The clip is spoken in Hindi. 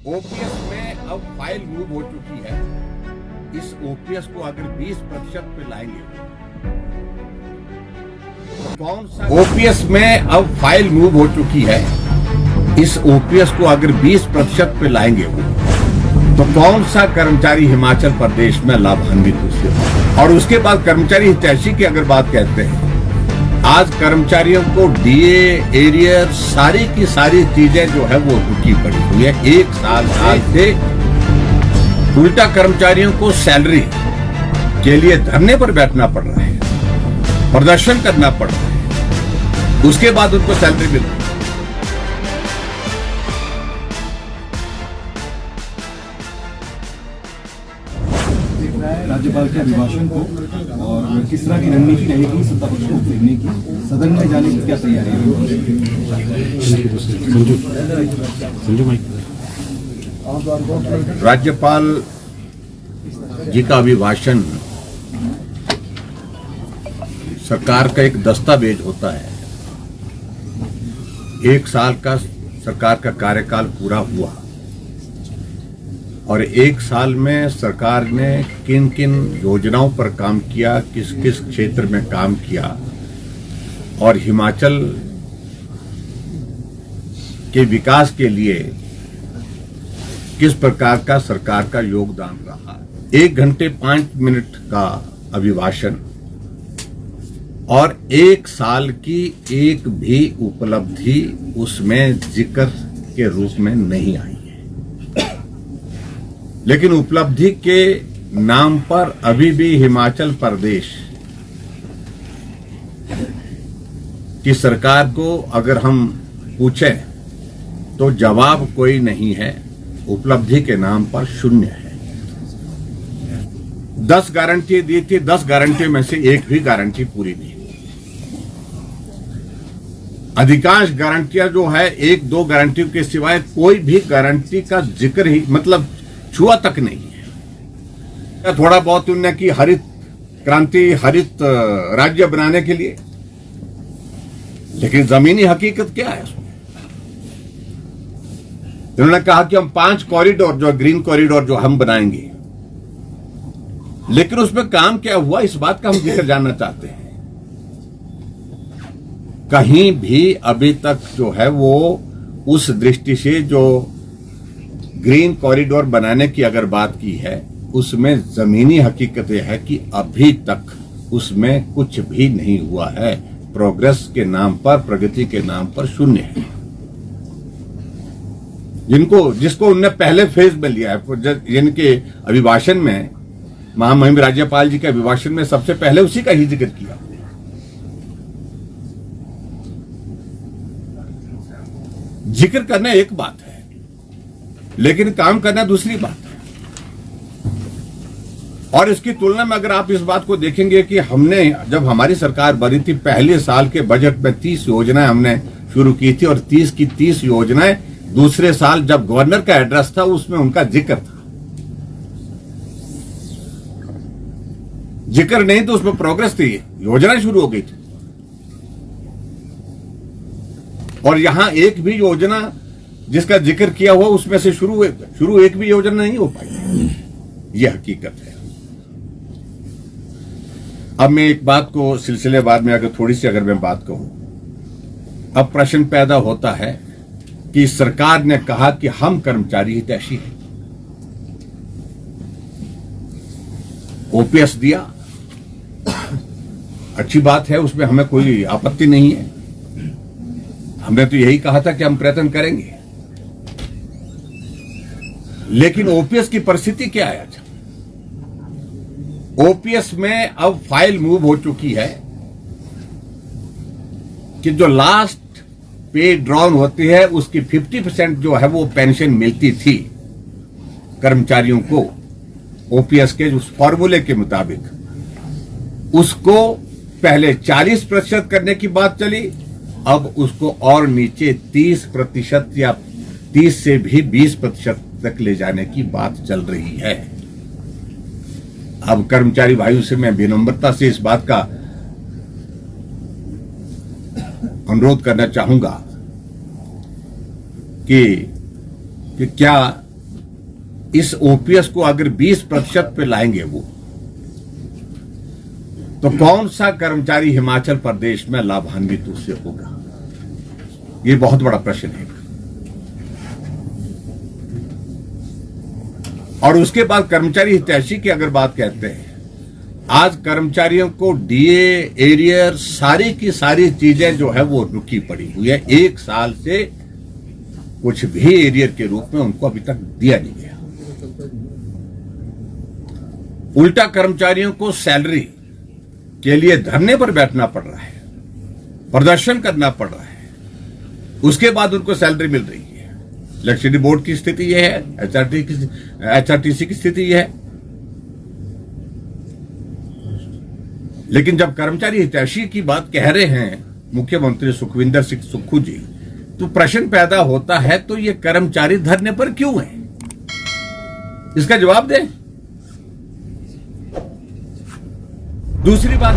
ओपीएस में अब फाइल मूव हो चुकी है। इस ओपीएस को अगर 20% पे लाएंगे तो कौन सा ओपीएस में अब फाइल मूव हो चुकी है। इस ओपीएस को अगर 20% पे लाएंगे तो कौन सा कर्मचारी हिमाचल प्रदेश में लाभान्वित हो। और उसके बाद कर्मचारी हितैषी की अगर बात कहते हैं, आज कर्मचारियों को डीए एरियर सारी की सारी चीजें जो है वो रुकी पड़ी हुई है। एक साल से उल्टा कर्मचारियों को सैलरी के लिए धरने पर बैठना पड़ रहा है, प्रदर्शन करना पड़ रहा है, उसके बाद उनको सैलरी मिलती है। राज्यपाल के अभिभाषण को और किस तरह की रणनीति रहेगी सत्ता पक्ष को घेरने की, सदन में जाने की क्या तैयारी है? राज्यपाल जी का अभिभाषण सरकार का एक दस्तावेज होता है। एक साल का सरकार का कार्यकाल पूरा हुआ और एक साल में सरकार ने किन किन योजनाओं पर काम किया, किस किस क्षेत्र में काम किया और हिमाचल के विकास के लिए किस प्रकार का सरकार का योगदान रहा। 1 घंटे 5 मिनट का अभिभाषण और 1 साल की एक भी उपलब्धि उसमें जिक्र के रूप में नहीं आई। लेकिन उपलब्धि के नाम पर अभी भी हिमाचल प्रदेश की सरकार को अगर हम पूछें तो जवाब कोई नहीं है। उपलब्धि के नाम पर शून्य है। 10 गारंटी दी थी, 10 गारंटी में से एक भी गारंटी पूरी नहीं। अधिकांश गारंटियां जो है 1-2 गारंटियों के सिवाय कोई भी गारंटी का जिक्र ही मतलब छुआ तक नहीं है। थोड़ा बहुत उन्होंने की हरित क्रांति, हरित राज्य बनाने के लिए, लेकिन जमीनी हकीकत क्या है उसमें? उन्होंने कहा कि हम 5 कॉरिडोर जो ग्रीन कॉरिडोर जो हम बनाएंगे, लेकिन उसमें काम क्या हुआ इस बात का हम जिक्र जानना चाहते हैं। कहीं भी अभी तक जो है वो उस दृष्टि से जो ग्रीन कॉरिडोर बनाने की अगर बात की है, उसमें जमीनी हकीकत यह है कि अभी तक उसमें कुछ भी नहीं हुआ है। प्रोग्रेस के नाम पर, प्रगति के नाम पर शून्य है। जिसको उन्होंने पहले फेज में लिया है, जिनके अभिभाषण में, महामहिम राज्यपाल जी के अभिभाषण में सबसे पहले उसी का ही जिक्र किया। जिक्र करना एक बात है, लेकिन काम करना दूसरी बात है। और इसकी तुलना में अगर आप इस बात को देखेंगे कि हमने जब हमारी सरकार बनी थी, पहले साल के बजट में 30 योजनाएं हमने शुरू की थी और 30 की 30 योजनाएं दूसरे साल जब गवर्नर का एड्रेस था उसमें उनका जिक्र था। जिक्र नहीं तो उसमें प्रोग्रेस थी, योजना शुरू हो गई थी। और यहां एक भी योजना जिसका जिक्र किया हुआ उसमें से शुरू एक भी योजना नहीं हो पाई। यह हकीकत है। अब मैं एक बात को सिलसिलेवार में अगर थोड़ी सी अगर मैं बात कहूं, अब प्रश्न पैदा होता है कि सरकार ने कहा कि हम कर्मचारी हितैषी हैं, ओपीएस दिया, अच्छी बात है, उसमें हमें कोई आपत्ति नहीं है। हमने तो यही कहा था कि हम प्रयत्न करेंगे। लेकिन ओपीएस की परिस्थिति क्या है? अच्छा, ओपीएस में अब फाइल मूव हो चुकी है कि जो लास्ट पे ड्रॉन होती है उसकी 50% जो है वो पेंशन मिलती थी कर्मचारियों को ओपीएस के उस फॉर्मूले के मुताबिक, उसको पहले 40% करने की बात चली, अब उसको और नीचे 30% या 30 से भी 20% तक ले जाने की बात चल रही है। अब कर्मचारी भाइयों से मैं विनम्रता से इस बात का अनुरोध करना चाहूंगा कि क्या इस ओपीएस को अगर 20% पे लाएंगे वो, तो कौन सा कर्मचारी हिमाचल प्रदेश में लाभान्वित उससे होगा? ये बहुत बड़ा प्रश्न है। और उसके बाद कर्मचारी हितैषी की अगर बात कहते हैं, आज कर्मचारियों को डीए, एरियर, सारी की सारी चीजें जो है वो रुकी पड़ी हुई है। 1 साल से कुछ भी एरियर के रूप में उनको अभी तक दिया नहीं गया। उल्टा कर्मचारियों को सैलरी के लिए धरने पर बैठना पड़ रहा है, प्रदर्शन करना पड़ रहा है, उसके बाद उनको सैलरी मिल रही है। इलेक्ट्रिसिटी बोर्ड की स्थिति यह है, एचआरटीसी की स्थिति यह है। लेकिन जब कर्मचारी हितैषी की बात कह रहे हैं मुख्यमंत्री सुखविंदर सिंह सुक्खू जी, तो प्रश्न पैदा होता है, तो ये कर्मचारी धरने पर क्यों है? इसका जवाब दें। दूसरी बात